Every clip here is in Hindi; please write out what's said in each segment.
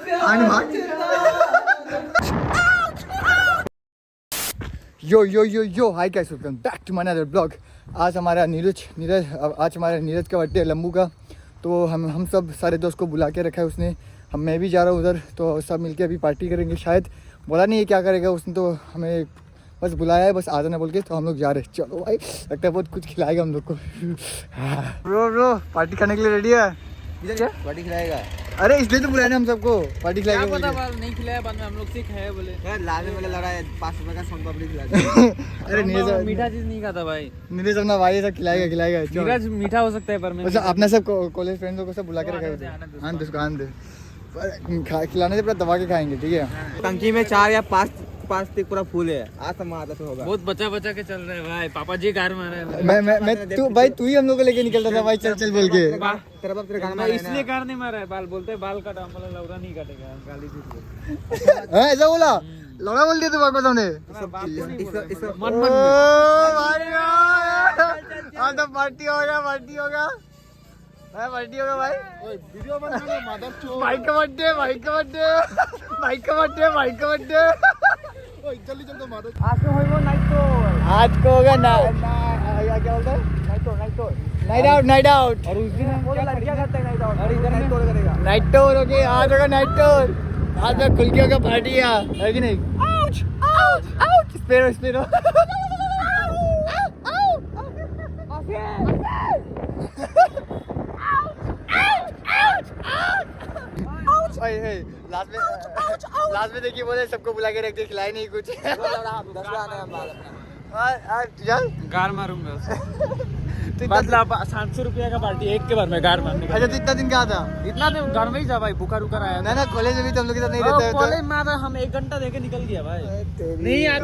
Yo hi guys, welcome back to my another blog. आज हमारा नीरज का बर्थडे है, लम्बू का। तो हम सब सारे दोस्त को बुला के रखा है उसने। मैं भी जा रहा हूँ उधर, तो सब मिलके अभी पार्टी करेंगे। शायद बोला नहीं है क्या करेगा उसने, तो हमें बस बुलाया है, बस आ जाना बोल के। तो हम लोग जा रहे हैं। चलो भाई, लगता है बहुत कुछ खिलाएगा हम लोग को। ब्रो पार्टी खाने के लिए रेडी है? क्या पार्टी खिलाएगा? अरे इसलिए तो बुलाया ना हम सबको, पार्टी खिलाएगा। क्या पता बाल नहीं खिलाया, बाद में हम लोग से खाए बोले यार लाने वाला लड़ा है 5 रुपए का सोन पापड़ी खिला दे। अरे नीरज मीठा चीज नहीं खाता भाई। नीरज अपना भाई ऐसा खिलाएगा। नीरज मीठा हो सकता है पर मैं अपना सब कॉलेज फ्रेंड्स को सब बुला के रखा है। आन दे खिलाने से पूरा दबा के खाएंगे, ठीक है? टंकी में 4 या 5 तक पूरा फूल है। आज समाता तो होगा। बहुत बचा के चल रहे हैं भाई। पापा जी घर में आ रहे हैं। मैं तू ही हम लोग को लेके निकलता था भाई, चल बोल के। तेरा बाप तेरे घर में इसलिए कार नहीं मारा है। बाल बोलते बाल काटा, मतलब लौड़ा नहीं काटेगा, गाली दी। ऐसा बोला? लौड़ा बोल दिया तुम्हारे सामने? मन आज तो पार्टी होगा भाई। वीडियो बना लो मदर भाई का बर्थडे। ओए जल्दी तो मदर आज तो होगा आज को होगा ना क्या बोलते हैं, नाइट आउट। और उस दिन हम क्या लड़कियां करते हैं नाइट आउट, और इधर नाइट टोर करेगा। नाइट टूर ओके, आज होगा नाइट टूर। आज में खुल के होगा पार्टी है कि नहीं? आउच स्पेरो लास्ट में देखिए बोले सबको बुला के रख दे, खिलाए नहीं कुछ। गार मारूंगा मतलब 700 रुपया का पार्टी एक के बार में गार मारने का। अच्छा, तो इतना दिन कहाँ था? इतना दिन घर में ही था भाई, भूखा रुका आया ना कॉलेज में भी तो हम लोग के साथ नहीं रहते। कॉलेज में आता हम 1 घंटा देके निकल गया भाई। नहीं यार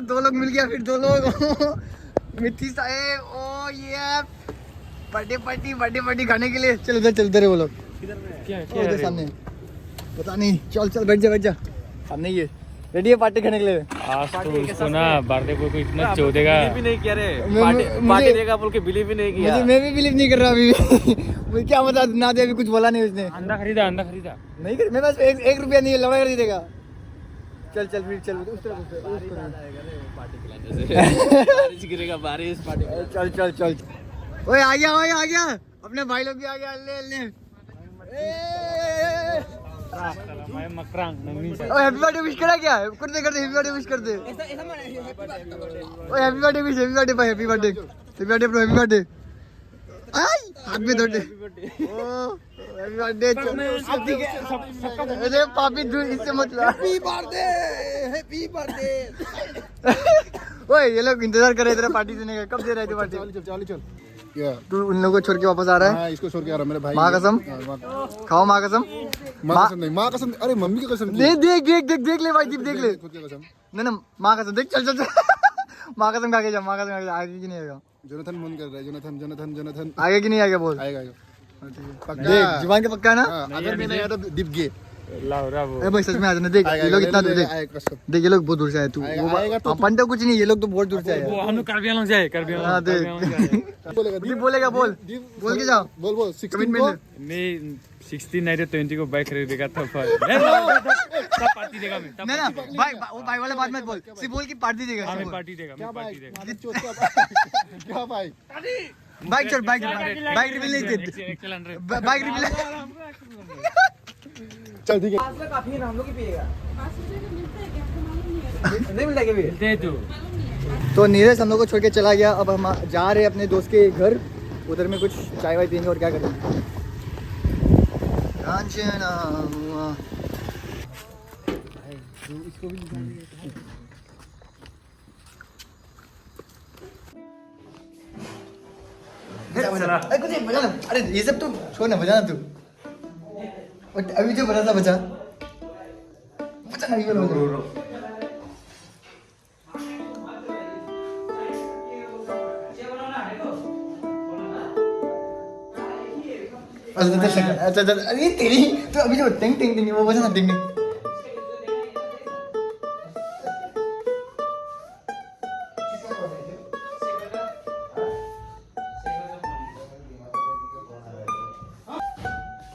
दो लोग मिल गया, फिर 2 लोग मिट्टी साहेब। ओ ये बर्थडे खाने के लिए। चल उधर है वो लोग। क्या उधर सामने, पता नहीं। चल बैठ जा सामने। ये रेडी है पार्टी खाने के लिए। आज तो उसको ना बर्थडे बॉय को इतना चोदेगा। भी नहीं किया रे, पार्टी देगा बोल के बिलीव भी नहीं किया। मैं भी बिलीव नहीं कर रहा अभी। मुझे क्या पता ना दे, अभी कुछ बोला नहीं उसने। अंडा खरीदा नहीं कर, मेरे पास 1 रुपया नहीं है, लड़ा कर देगा। चल फिर उस तरफ बारिश गिरेगा, बारिश पार्टी। चल। ओए आ गया अपने भाई लोग भी आ गया। ले ओए हैप्पी बर्थडे विश करा क्या? कर दे हैप्पी बर्थडे विश कर दे। ओए हैप्पी बर्थडे भाई, हैप्पी बर्थडे। आई हाथ में धर दे। ओ हैप्पी बर्थडे। अरे पापी दूर इससे मत ला। Happy birthday. ओए ये लोग इंतजार कर रहे हैं तेरा पार्टी देने का, कब दे रहे थे पार्टी? चल क्या तू उन लोगों को छोड़ के वापस आ रहा है? हाँ, इसको छोड़ के आ रहा मेरे भाई। माँ कसम खाओ, माँ कसम नहीं, माँ कसम। अरे मम्मी की कसम। देख ले भाई, दीप देख ले। खुद की कसम। ना माँ कसम देख। चल माँ कसम खा के जा। आगे की नहीं आएगा। जोनाथन मन कर रहा है। जोनाथन आगे की नहीं आएगा बोल। आएगा। देख जुबान के पक्का ना। अगर मैं नहीं आया तो दीप गे। अरे भाई सच में आ जाना। देख ये लोग इतना दूर, देख ये लोग बहुत दूर से आए। तू अपन तो कुछ नहीं, ये लोग तो बहुत दूर से आए। वो हम लोग कार्बियालों से आए, हाँ देख बोलेगा बोल के जाओ। बोल कमिटमेंट मैं 16 नहीं 20 को बाइक खरीदेगा तब पार्टी देगा। मैं ना भाई वाला बात मत बोल, सिर्फ बोल की पार्टी देगा। पार्टी देगा। क्या भाई? बाइक रिवील नहीं दे। बाइक रिवील चल ठीक है। काफी है, हम लोग ही पिएगा। नहीं मिलता क्या भी? दे तू। तो नीरज हम लोग को छोड़ के चला गया। अब हम जा रहे हैं अपने दोस्त के घर, उधर में कुछ चाय वाय पियेंगे और क्या करेंगे। अरे ये सब तो छोड़ ना, बजाना तू। बट अभी जो बना था बचा नहीं बोलो अच्छा अरे तेरी तो अभी जो टिंग टिंग टिंग वो बचा ना टिंग टिंग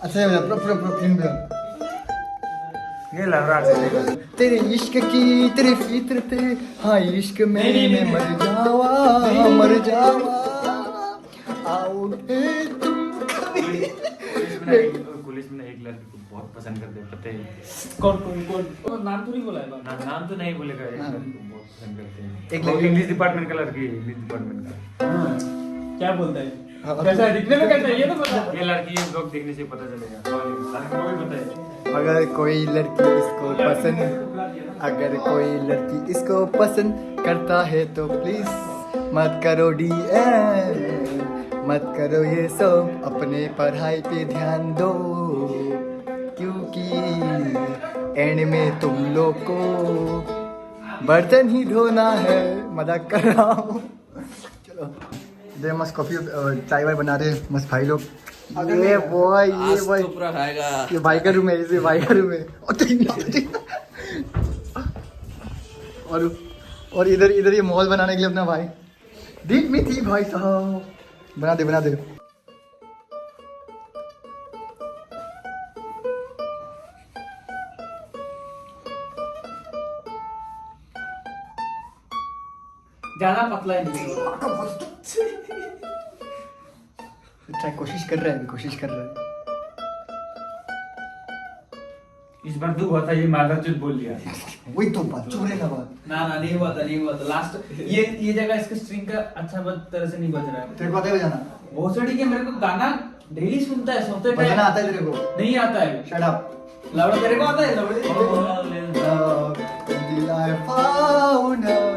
अच्छा ये पूरा पूरा पूरा फिल्म ये लग रहा है तेरे इश्क की तेरे फितरत हाँ इश्क में मैं मर जावा आओगे तुम कभी पुलिस में एक लड़की को बहुत पसंद करते हैं पता है कौन नाम तो नहीं बोला है नाम तो नहीं बोलेगा एक लड़की को बहुत पसंद करते हैं एक एक लड़की- इंग्लिश डिपार्टमेंट का लड़की इंग्लिश डिपार्टमेंट का क्या बोलता है हाँ, कैसा है दिखने में कैसा है ये तो पता ये लड़की ये ब्लॉग देखने से पता चलेगा लड़की को भी पता है अगर कोई लड़की इसको पसंद अगर कोई लड़की इसको पसंद करता है तो प्लीज मत करो DM मत करो ये सब अपने पढ़ाई पे ध्यान दो क्योंकि एंड में तुम लोग को बर्तन ही धोना है मजाक कर रहा हूँ चलो दे मस्त कॉफी चाय वाय बना रहे मस्त भाई लोग ये बॉय पूरा खाएगा ये भाई का रूम है इसे भाई का रूम है और इधर ये मॉल बनाने के लिए अपना भाई दीप में थी भाई साहब बना दे ज्यादा पतला है नहीं ट्राई कोशिश कर रहा है इस बार तो हुआ था ये मादा चुत बोल लिया वही तो बात चुरे का बात ना नहीं हुआ था लास्ट ये जगह इसका स्ट्रिंग का अच्छा तरह से नहीं बज रहा है तेरे को आता है बजाना बहुत सारी के मेरे को गाना डेली सुनता है सोते टाइम बजाना आता है तेरे को नहीं आता है शट अप लवड़ा तेरे को आता है लवड़े Until I found out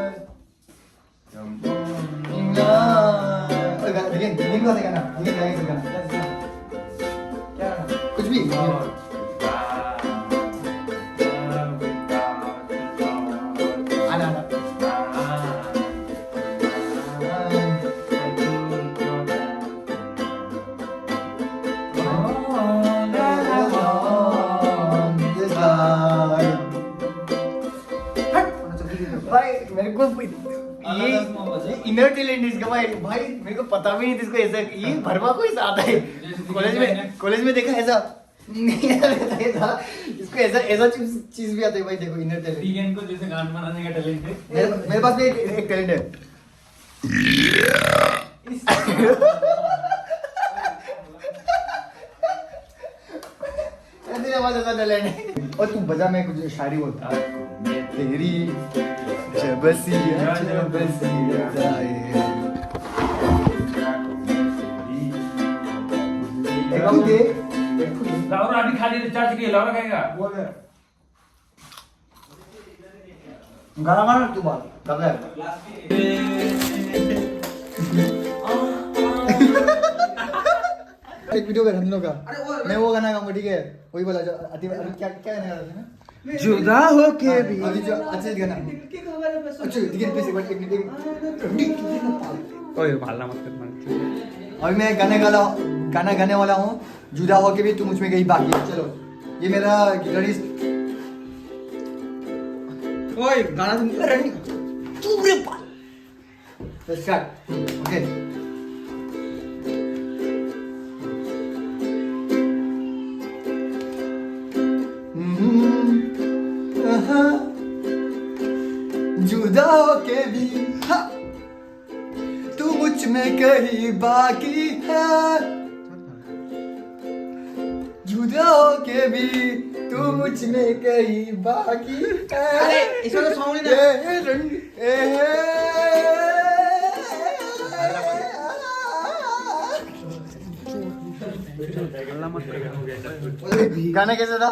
कुछ भी आना भाई मेरे को ये इनर टैलेंट इसका भाई मेरे को पता भी नहीं था इसको ऐसा ये भरवा को ऐसा आता है कॉलेज में देखा ऐसा नहीं था इसको ऐसा चीज भी आता है भाई देखो इनर टैलेंट वीगन को जैसे गान बनाने का टैलेंट है मेरे पास भी एक टैलेंट है ऐसे आवाज ऐसा टैलेंट है और तू बजा मैं कुछ शायरी बोलता तेरी जबसिया जाए लाउरा अभी खाली रिचार्ज किया लाउरा खाएगा गाना मार तू बात कर रहा है एक वीडियो कर हम लोग का मैं वो गाना गाऊंगा ठीक है वही बोला जो अभी क्या क्या गाना गा रहे थे ना जुदा हो के भी अभी जो अच्छा गाना अच्छा ठीक है प्लीज एक मिनट ओए भालना मत कर मत अभी मैं गाना गाने वाला हूँ जुदा हो के भी तू मुझ में गई बाकी है चलो ये मेरा गिटारिस्ट ओए गाना तुम कर रही तू रे पाल स्टार्ट ओके जुदा होके भी तू मुझ में कहीं बाकी है जुदा होके भी तू मुझ में कहीं बाकी है अरे इसमें तो सॉन्ग नहीं गाना कैसा था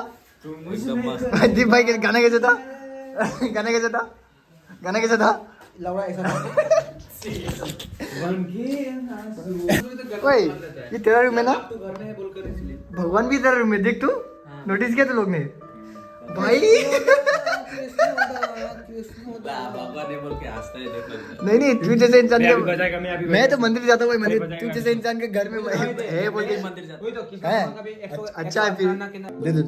दीप भाई गाना कैसा था गाना कैसा था गाना कैसा था लौड़ा ऐसा ओए ये तेरा रूम है ना तो घर में है बोलकर इसलिए भगवान भी तेरा रूम है देख तू नोटिस किया तो लोग ने भाई नहीं नहीं तू जैसे इंसान के मैं तो मंदिर जाता हूँ भाई मंदिर तू जैसे इंसान के घर में है बोल के है अच्छा है फिर दे दे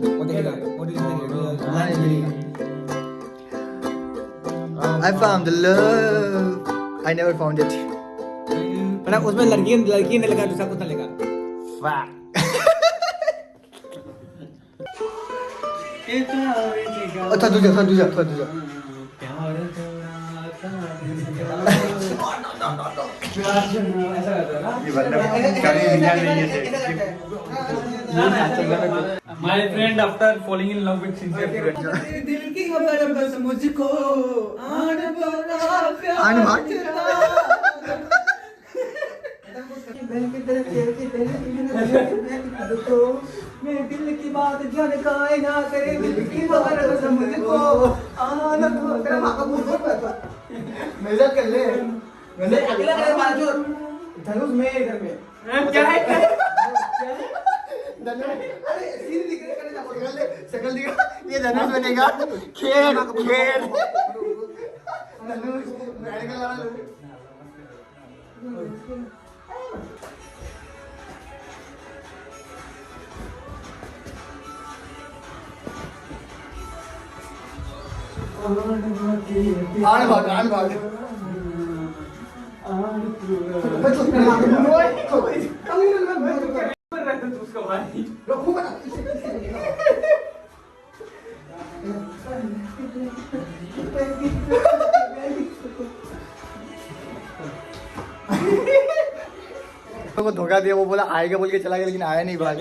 I found the love I never found it उसमें लड़की ने लगा दूसरा कुछ ना लगा अच्छा दूजा My friend after falling in love with sincere दिल की खबर बस मुझको आन बड़ा आन भाग मैं दिल की बात जान काए ना करे दिल की खबर बस मुझको आन बड़ा मजाक कर ले अगला करे बाजू धनुष में इधर में क्या है अरे सीन दिख रहा है शकल दिखा ये धनुष बनेगा खेल धनुष मेडिकल वाला आन भाग को धोखा दिया वो बोला आएगा बोल के चला गया लेकिन आया नहीं भाई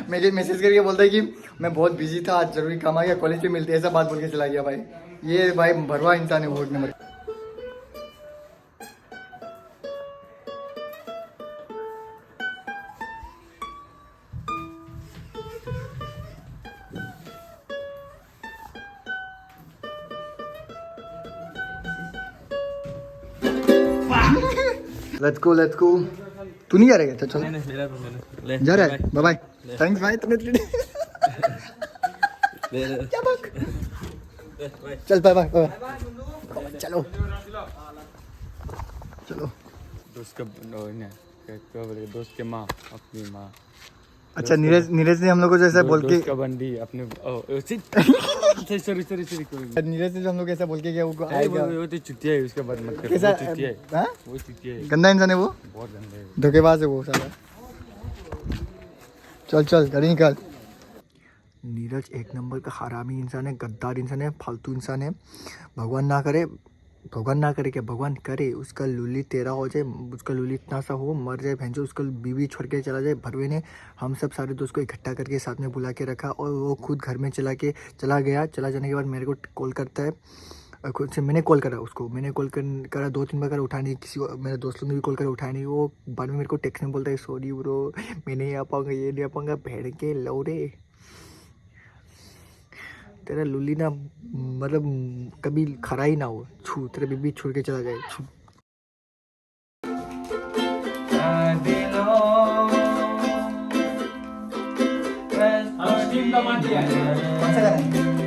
मुझे मैसेज करके बोलता है कि मैं बहुत बिजी था आज जरूरी काम आ गया कॉलेज पे मिलते ऐसा बात बोल के चला गया भाई ये भाई भरवा इंसान है वोट नंबर लेट्स गो तू नहीं जा रहा है चल जा रहा है बाय बाय थैंक्स भाई तुमने चल बाय बाय चलो दोस्त के माँ अपनी माँ अच्छा नीरज ने हम लोग को जैसा बोल के का बंदी अपने सॉरी नीरज ने हम लोग ऐसा बोल के क्या वो आएगा वो तो चुतिया है उसके बाद मत कर कैसा वो चुतिया है गंदा इंसान है वो बहुत गंदा है धोखेबाज है वो साला चल गाड़ी निकाल नीरज एक नंबर का हरामी इंसान है गद्दार इंसान है फालतू इंसान है भगवान ना करे क्या भगवान करे उसका लूली तेरा हो जाए उसका लूली इतना सा हो मर जाए भैंसो उसका बीवी छोड़ के चला जाए भरवे ने हम सब सारे दोस्त को इकट्ठा करके साथ में बुला के रखा और वो खुद घर में चला गया चला जाने के बाद मेरे को कॉल करता है खुद से मैंने कॉल करा उसको करा 2-3 बार उठा नहीं किसी मेरे दोस्तों ने भी कॉल करा उठाया नहीं वो बाद में मेरे को टेक्स्ट में बोलता है सॉरी ब्रो मैं नहीं आ पाऊँगा ये नहीं आ पाऊँगा भेड़ के लौड़े तेरा लुली ना मतलब कभी खरा ही ना हो छू तेरे बीबी छोड़ के चला जाए छू कौन सा गाना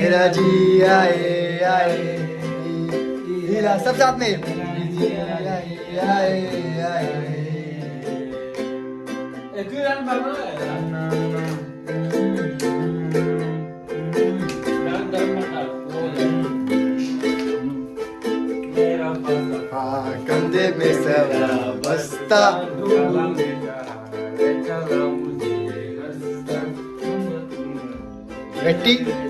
मेरा जी आए हीरा सब साथ में कंधे में सवा बस्ता गट्टी